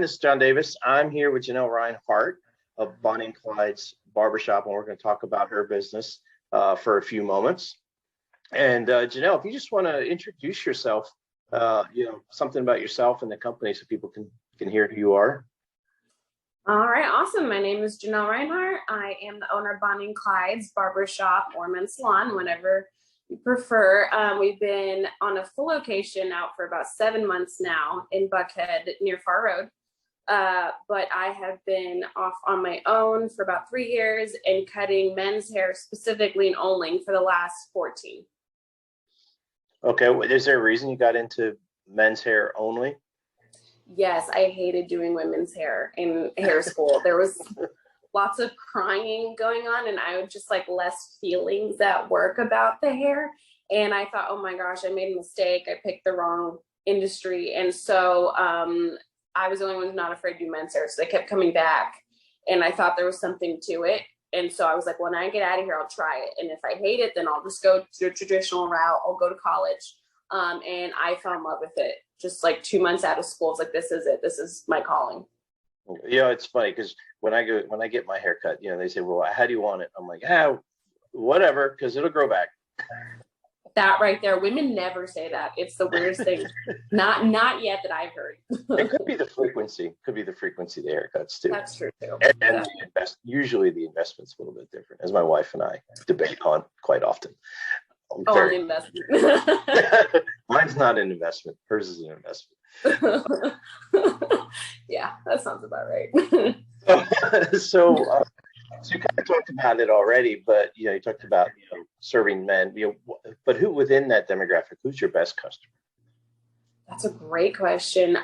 This is John Davis. I'm here with Jennelle Reinhart of Bonnie Clyde's Barbershop, and we're going to talk about her business for a few moments. And Jennelle, if you just want to introduce yourself, something about yourself and the company so people can hear who you are. All right, awesome. My name is Jennelle Reinhart. I am the owner of Bonnie Clyde's Barbershop or men's salon, whatever you prefer. We've been on a full location now for about 7 months now in Buckhead near Far Road. But I have been off on my own for about 3 years and cutting men's hair specifically and only for the last 14. Okay, is there a reason you got into men's hair only? Yes, I hated doing women's hair in hair school. There was lots of crying going on, and I would just like less feelings at work about the hair. And I thought, oh my gosh, I made a mistake. I picked the wrong industry. And so I was the only one not afraid to do men's hair. So they kept coming back, and I thought there was something to it. And so I was like, when I get out of here, I'll try it. And if I hate it, then I'll just go to the traditional route. I'll go to college. And I fell in love with it. Just like 2 months out of school, it's like, this is it. This is my calling. It's funny because when I get my hair cut, they say, well, how do you want it? I'm like, whatever, because it'll grow back. That right there. Women never say that. It's the weirdest thing. Not yet that I've heard. It could be the frequency. Could be the frequency of the haircuts too. That's true too. And usually the investment's a little bit different, as my wife and I debate on quite often. The investment. Mine's not an investment. Hers is an investment. Yeah, that sounds about right. So you kind of talked about it already, but you talked about serving men. But who within that demographic? Who's your best customer? That's a great question.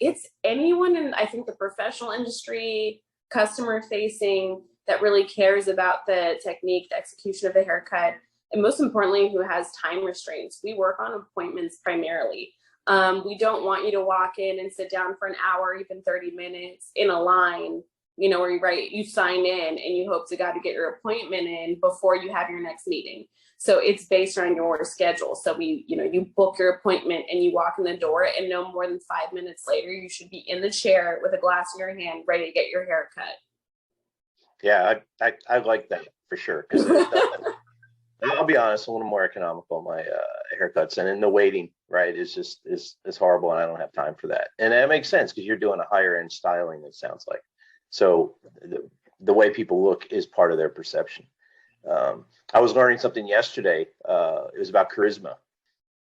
It's anyone in, I think, the professional industry, customer facing, that really cares about the technique, the execution of the haircut, and most importantly, who has time restraints. We work on appointments primarily. We don't want you to walk in and sit down for an hour, even 30 minutes in a line, where you sign in and you hope to God to get your appointment in before you have your next meeting. So it's based on your schedule. So you book your appointment and you walk in the door, and no more than 5 minutes later, you should be in the chair with a glass in your hand, ready to get your hair cut. Yeah, I like that for sure. Because I'll be honest, a little more economical on my haircuts, and in the waiting, right, is horrible, and I don't have time for that. And that makes sense because you're doing a higher end styling, it sounds like. So the way people look is part of their perception. I was learning something yesterday. It was about charisma,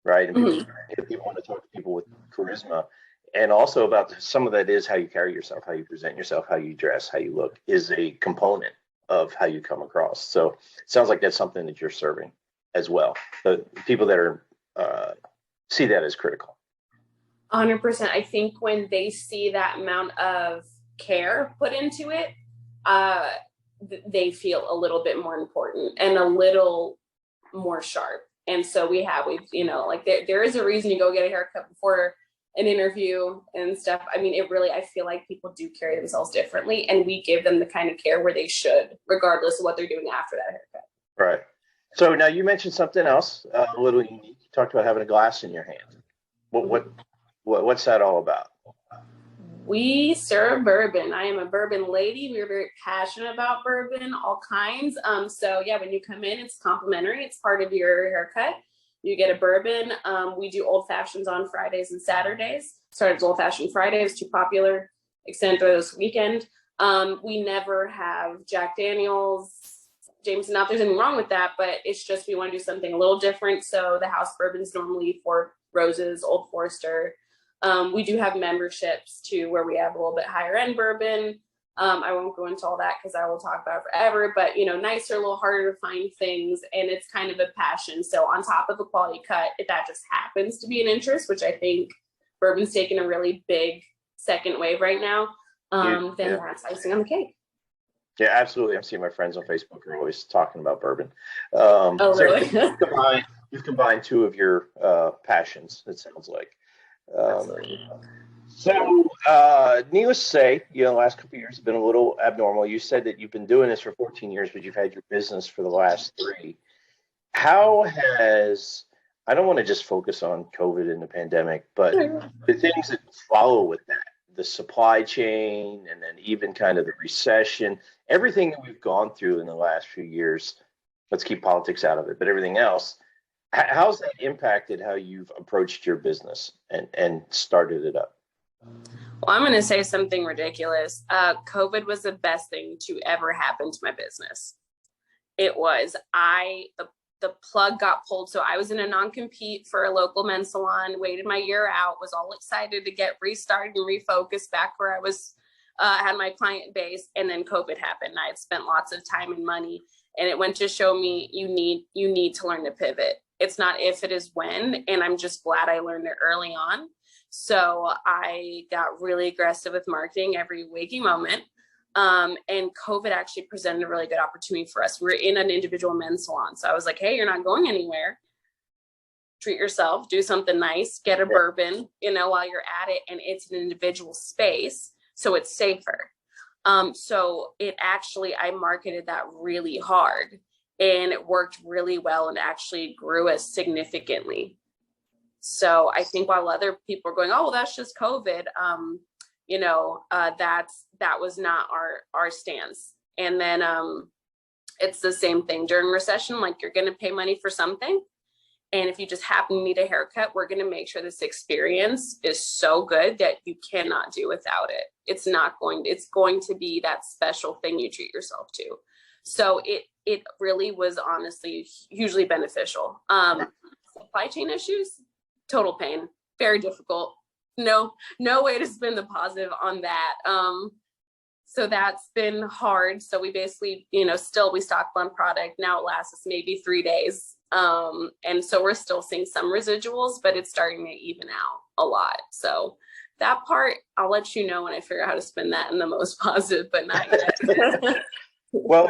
right? And people want to talk to people with charisma, and also about some of that is how you carry yourself, how you present yourself, how you dress, how you look is a component of how you come across. So it sounds like that's something that you're serving as well. The people that are see that as critical. 100%. I think when they see that amount of care put into it, they feel a little bit more important and a little more sharp. And so we've there is a reason you go get a haircut before an interview and stuff. I mean, I feel like people do carry themselves differently, and we give them the kind of care where they should, regardless of what they're doing after that haircut. Right. So now you mentioned something else, a little unique. You talked about having a glass in your hand. What's that all about? We serve bourbon. I am a bourbon lady. We're very passionate about bourbon, all kinds. So yeah, when you come in, it's complimentary. It's part of your haircut. You get a bourbon. We do old fashions on Fridays and Saturdays. Started as old fashioned Friday. It was too popular. Extended through this weekend. We never have Jack Daniels, Jameson. Not there's anything wrong with that, but it's just we want to do something a little different. So the house bourbon's normally Four Roses, Old Forester. We do have memberships too, where we have a little bit higher end bourbon. I won't go into all that because I will talk about it forever, but nicer, a little harder to find things, and it's kind of a passion. So on top of the quality cut, if that just happens to be an interest, which I think bourbon's taken a really big second wave right now, then that's icing on the cake. Yeah, absolutely. I'm seeing my friends on Facebook are always talking about bourbon. Really? You've combined two of your passions, it sounds like. So, needless to say, the last couple of years have been a little abnormal. You said that you've been doing this for 14 years, but you've had your business for the last 3. How has, I don't want to just focus on COVID and the pandemic, but the things that follow with that, the supply chain, and then even kind of the recession, everything that we've gone through in the last few years. Let's keep politics out of it, but everything else, how's that impacted how you've approached your business and started it up? Well, I'm going to say something ridiculous. COVID was the best thing to ever happen to my business. It was. The plug got pulled. So I was in a non-compete for a local men's salon, waited my year out, was all excited to get restarted and refocused back where I was, had my client base. And then COVID happened. I had spent lots of time and money, and it went to show me you need to learn to pivot. It's not if, it is when. And I'm just glad I learned it early on. So I got really aggressive with marketing every waking moment. And COVID actually presented a really good opportunity for us. We're in an individual men's salon. So I was like, hey, you're not going anywhere. Treat yourself, do something nice, get a bourbon, while you're at it. And it's an individual space, so it's safer. So I marketed that really hard, and it worked really well and actually grew us significantly. So I think while other people are going, oh, well, that's just COVID, that was not our stance. And then it's the same thing during recession. Like, you're going to pay money for something, and if you just happen to need a haircut, we're going to make sure this experience is so good that you cannot do without it. It's going to be that special thing you treat yourself to. So it really was honestly hugely beneficial. Supply chain issues, total pain, very difficult. No way to spin the positive on that. So that's been hard. So we basically, still we stock one product. Now it lasts us maybe 3 days. And so we're still seeing some residuals, but it's starting to even out a lot. So that part, I'll let you know when I figure out how to spin that in the most positive, but not yet. Well,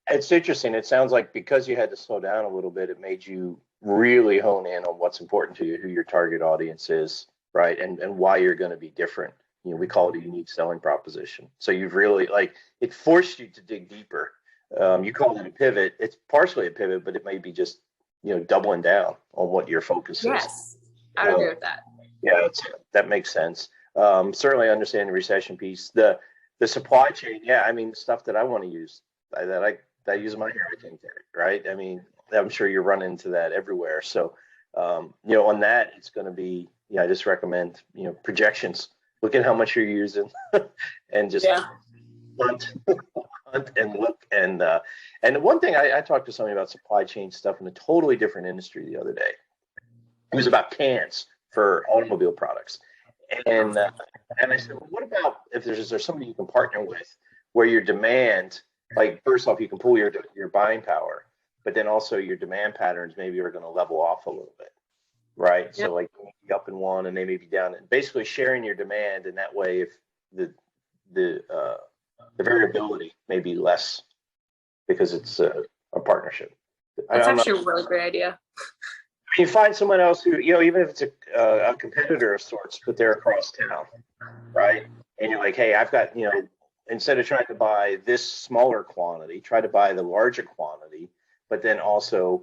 it's interesting. It sounds like because you had to slow down a little bit, it made you really hone in on what's important to you, who your target audience is, right? And why you're going to be different. We call it a unique selling proposition. So you've really, it forced you to dig deeper. You call it a pivot. It's partially a pivot, but it may be just, doubling down on what your focus is. Yes, I would agree with that. Yeah, that makes sense. Certainly understand the recession piece. The supply chain, yeah, I mean, stuff that I want to use, that I use in my hair, I think, right? I mean, I'm sure you're running into that everywhere. So, on that, it's going to be, I just recommend, projections. Look at how much you're using and just hunt and look. And one thing I talked to somebody about supply chain stuff in a totally different industry the other day. It was about cans for automobile products. And I said, well, what about if there's somebody you can partner with where your demand, like, first off, you can pull your buying power, but then also your demand patterns maybe are going to level off a little bit, right? Yep. So like, you may be up in one and they may be down, and basically sharing your demand. And that way, if the variability may be less because it's a partnership. That's actually a really great idea. You find someone else who, even if it's a competitor of sorts, but they're across town, right? And you're like, hey, I've got, instead of trying to buy this smaller quantity, try to buy the larger quantity, but then also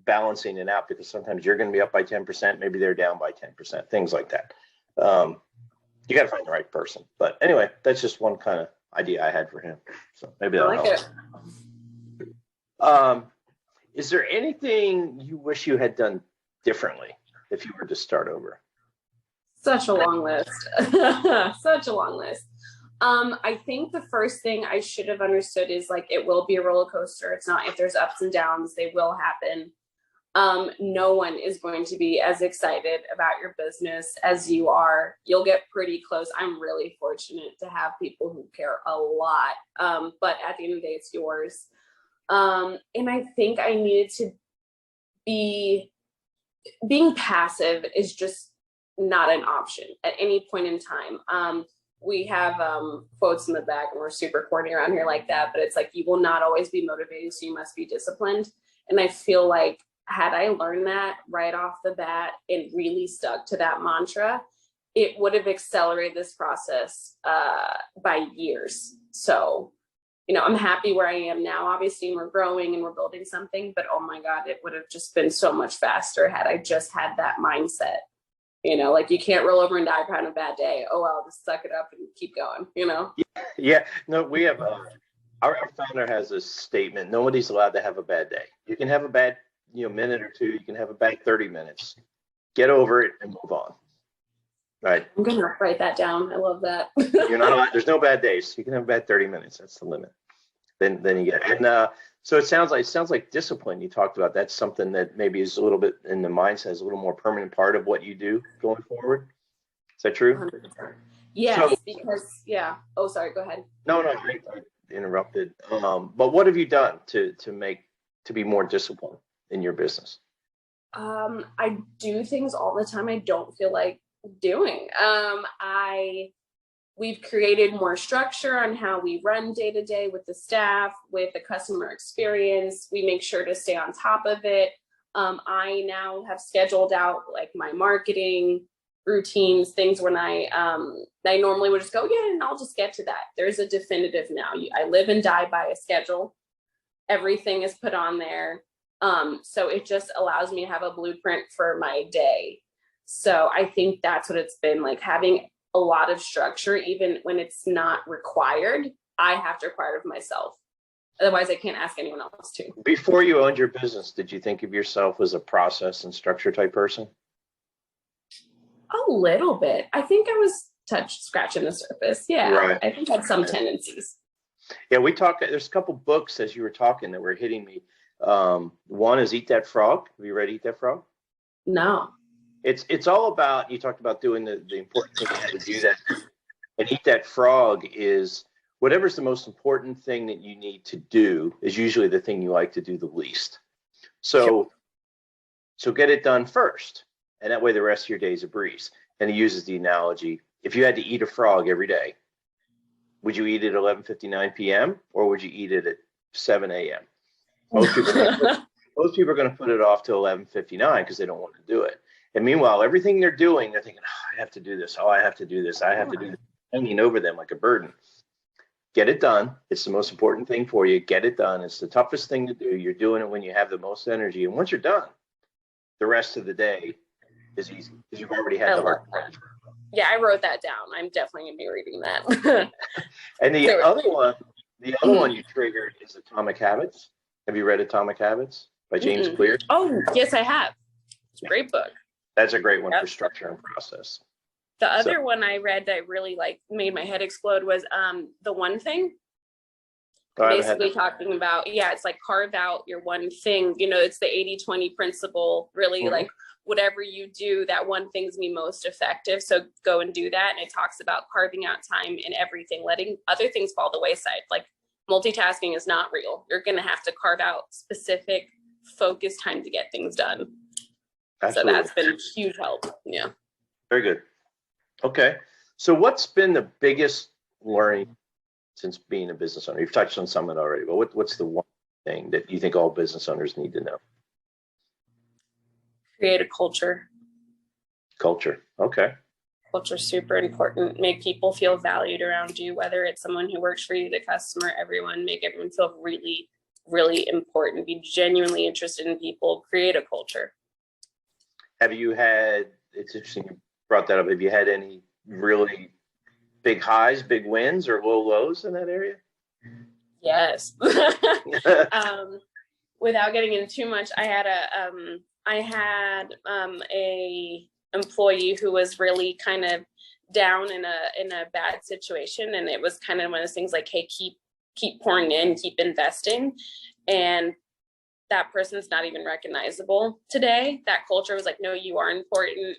balancing it out, because sometimes you're going to be up by 10%, maybe they're down by 10%, things like that. You got to find the right person. But anyway, that's just one kind of idea I had for him. So maybe that'll help. Is there anything you wish you had done differently if you were to start over? Such a long list. Such a long list. I think the first thing I should have understood is, like, it will be a roller coaster. It's not, if there's ups and downs, they will happen. No one is going to be as excited about your business as you are. You'll get pretty close. I'm really fortunate to have people who care a lot. But at the end of the day, it's yours. And I think I needed to being passive is just not an option at any point in time. We have quotes in the back, and we're super corny around here like that, but it's like, you will not always be motivated, so you must be disciplined. And I feel like, had I learned that right off the bat and really stuck to that mantra, it would have accelerated this process by years. So, I'm happy where I am now. Obviously, we're growing and we're building something, but oh my God, it would have just been so much faster had I just had that mindset. You know, like you can't roll over and die on a bad day. Oh, well, just suck it up and keep going, you know? Yeah. No, we have our founder has a statement. Nobody's allowed to have a bad day. You can have a bad, minute or two. You can have a bad 30 minutes. Get over it and move on. Right. I'm going to write that down. I love that. You're not allowed, there's no bad days. You can have a bad 30 minutes. That's the limit. Then you get it. And so it sounds like discipline you talked about. That's something that maybe is a little bit in the mindset, is a little more permanent part of what you do going forward. Is that true? 100%. Yes, because Oh, sorry. Go ahead. No, I interrupted. But what have you done to be more disciplined in your business? I do things all the time I don't feel like doing. We've created more structure on how we run day to day with the staff, with the customer experience. We make sure to stay on top of it. I now have scheduled out like my marketing routines, things when I normally would just go, and I'll just get to that. There's a definitive now. I live and die by a schedule. Everything is put on there. So it just allows me to have a blueprint for my day. So I think that's what it's been like, having a lot of structure, even when it's not required. I have to require it of myself. Otherwise, I can't ask anyone else to. Before you owned your business, did you think of yourself as a process and structure type person? A little bit. I think I was scratching the surface. Yeah, right. I think I had some tendencies. Yeah, there's a couple books as you were talking that were hitting me. One is Eat That Frog. Have you read Eat That Frog? No. It's all about, you talked about doing the important thing, how to do that. And Eat That Frog is whatever's the most important thing that you need to do is usually the thing you like to do the least. So get it done first. And that way the rest of your day is a breeze. And he uses the analogy, if you had to eat a frog every day, would you eat it at 11:59 p.m. or would you eat it at 7 a.m.? Most people are going to put it off till 11:59 because they don't want to do it. And meanwhile, everything they're doing, they're thinking, I have to do this. Oh, I have to do this. I have to do this. Hanging over them like a burden. Get it done. It's the most important thing for you. Get it done. It's the toughest thing to do. You're doing it when you have the most energy. And once you're done, the rest of the day is easy because you've already had the hard part. Yeah, I wrote that down. I'm definitely going to be reading that. And the other one you triggered is Atomic Habits. Have you read Atomic Habits by James Clear? Oh, yes, I have. It's a great book. That's a great one for structure and process. The other one I read that really made my head explode was The One Thing. Basically talking about, it's like carve out your one thing. It's the 80-20 principle, really like whatever you do, that one thing's be most effective. So go and do that. And it talks about carving out time in everything, letting other things fall the wayside. Like multitasking is not real. You're going to have to carve out specific focused time to get things done. Absolutely. So that's been a huge help. Yeah. Very good. Okay. So what's been the biggest learning since being a business owner? You've touched on some of it already, but what's the one thing that you think all business owners need to know? Create a culture. Culture. Okay. Culture is super important. Make people feel valued around you, whether it's someone who works for you, the customer, everyone. Make everyone feel really, really important. Be genuinely interested in people. Create a culture. Have you had, it's interesting you brought that up, have you had any really big highs, big wins, or low lows in that area? Yes. Without getting into too much, I had a employee who was really kind of down in a bad situation, and it was kind of one of those things like, hey, keep pouring in, keep investing, and that person's not even recognizable today. That culture was like, no, you are important.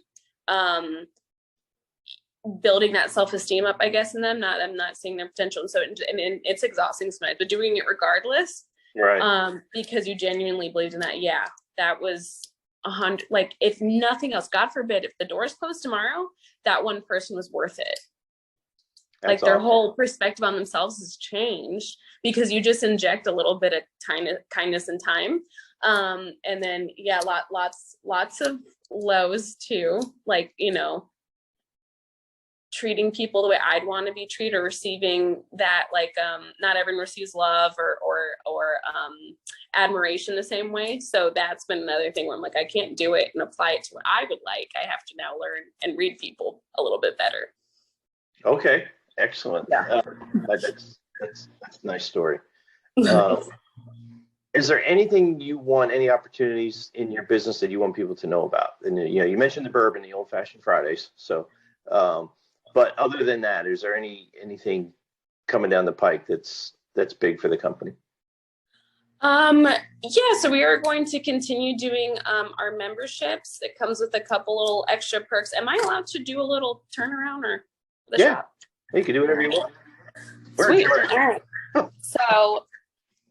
Building that self-esteem up, I guess, in them. I'm not seeing their potential. And so it's exhausting sometimes, but doing it regardless. Right. Because you genuinely believed in that. Yeah, that was 100. Like, if nothing else, God forbid, if the doors close tomorrow, that one person was worth it. That's like their whole perspective on themselves has changed because you just inject a little bit of kindness and time. And then, lots of lows too. Like, treating people the way I'd want to be treated, or receiving that, like, not everyone receives love or admiration the same way. So that's been another thing where I'm like, I can't do it and apply it to what I would like. I have to now learn and read people a little bit better. Okay, excellent. Yeah. That's a nice story. Is there anything you want, any opportunities in your business that you want people to know about? And you mentioned the bourbon, the Old Fashioned Fridays. So, but other than that, is there anything coming down the pike that's big for the company? Yeah, so we are going to continue doing our memberships. It comes with a couple little extra perks. Am I allowed to do a little turnaround or the shop? You can do whatever you want. Sweet. All right. So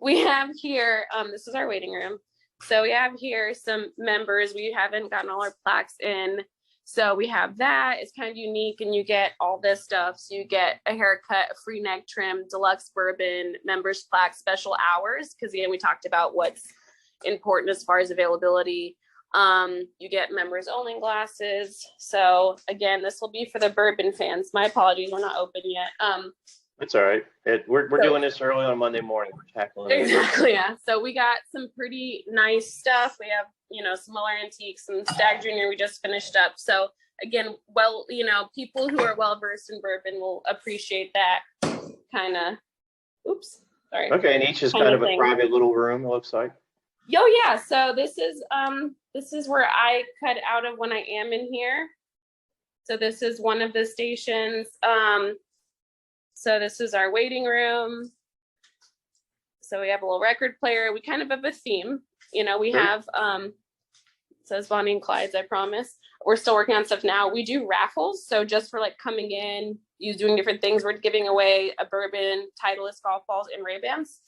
we have here, this is our waiting room. So we have here some members. We haven't gotten all our plaques in. So we have that. It's kind of unique, and you get all this stuff. So you get a haircut, a free neck trim, deluxe bourbon, members plaque, special hours, because again, we talked about what's important as far as availability. You get members only glasses. So again, this will be for the bourbon fans. My apologies, we're not open yet. It's all right. We're doing this early on Monday morning. We're tackling it. Exactly, yeah. So we got some pretty nice stuff. We have, some Miller Antiques and Stag Junior we just finished up. So again, people who are well versed in bourbon will appreciate that kind of. Oops, sorry. Okay, and each is kind of a private little room, it looks like. Oh yeah. So this is where I cut out of when I am in here. So this is one of the stations. So this is our waiting room. So we have a little record player. We kind of have a theme. We have, it says Bonnie and Clyde's, I promise. We're still working on stuff now. We do raffles. So just for like coming in, you doing different things. We're giving away a bourbon, Titleist golf balls, and Ray-Bans.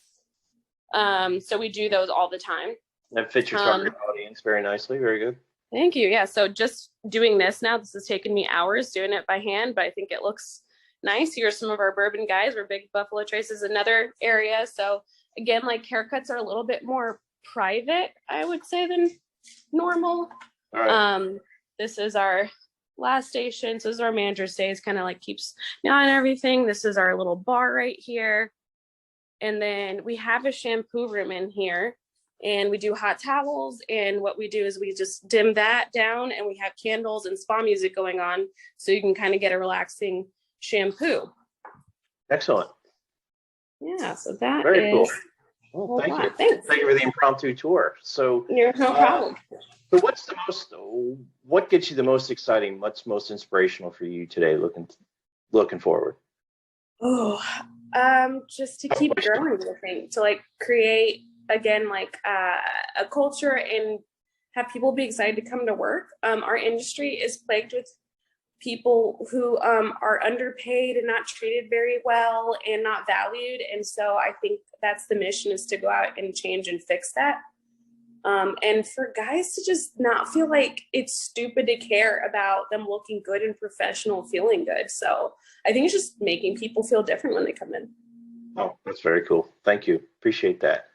So we do those all the time. That fits your target audience very nicely. Very good. Thank you. Yeah. So just doing this now, this has taken me hours doing it by hand, but I think it looks nice. Here's some of our bourbon guys. We're big Buffalo Trace is another area. So again, like haircuts are a little bit more private, I would say, than normal. All right. This is our last station. So this is our manager stays, kind of like keeps me on everything. This is our little bar right here. And then we have a shampoo room in here, and we do hot towels. And what we do is we just dim that down, and we have candles and spa music going on, so you can kind of get a relaxing shampoo. Excellent. Yeah, so that very is cool. Well, thank you. Thanks. Thank you for the impromptu tour. So no problem. So what gets you the most exciting? What's most inspirational for you today looking forward? Just to keep growing, I think, to like create again like a culture and have people be excited to come to work. Our industry is plagued with people who are underpaid and not treated very well and not valued. And so I think that's the mission, is to go out and change and fix that. And for guys to just not feel like it's stupid to care about them looking good and professional, feeling good. So I think it's just making people feel different when they come in. Oh, that's very cool. Thank you. Appreciate that.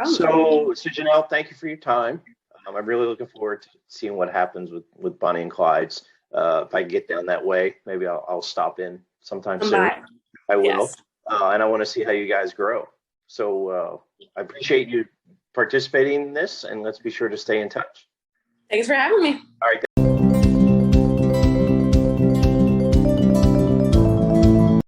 So Jennelle, thank you for your time. I'm really looking forward to seeing what happens with Bonnie and Clyde's. If I get down that way, maybe I'll stop in sometime soon. I will. Yes. And I want to see how you guys grow. So I appreciate you participating in this, and let's be sure to stay in touch. Thanks for having me. All right.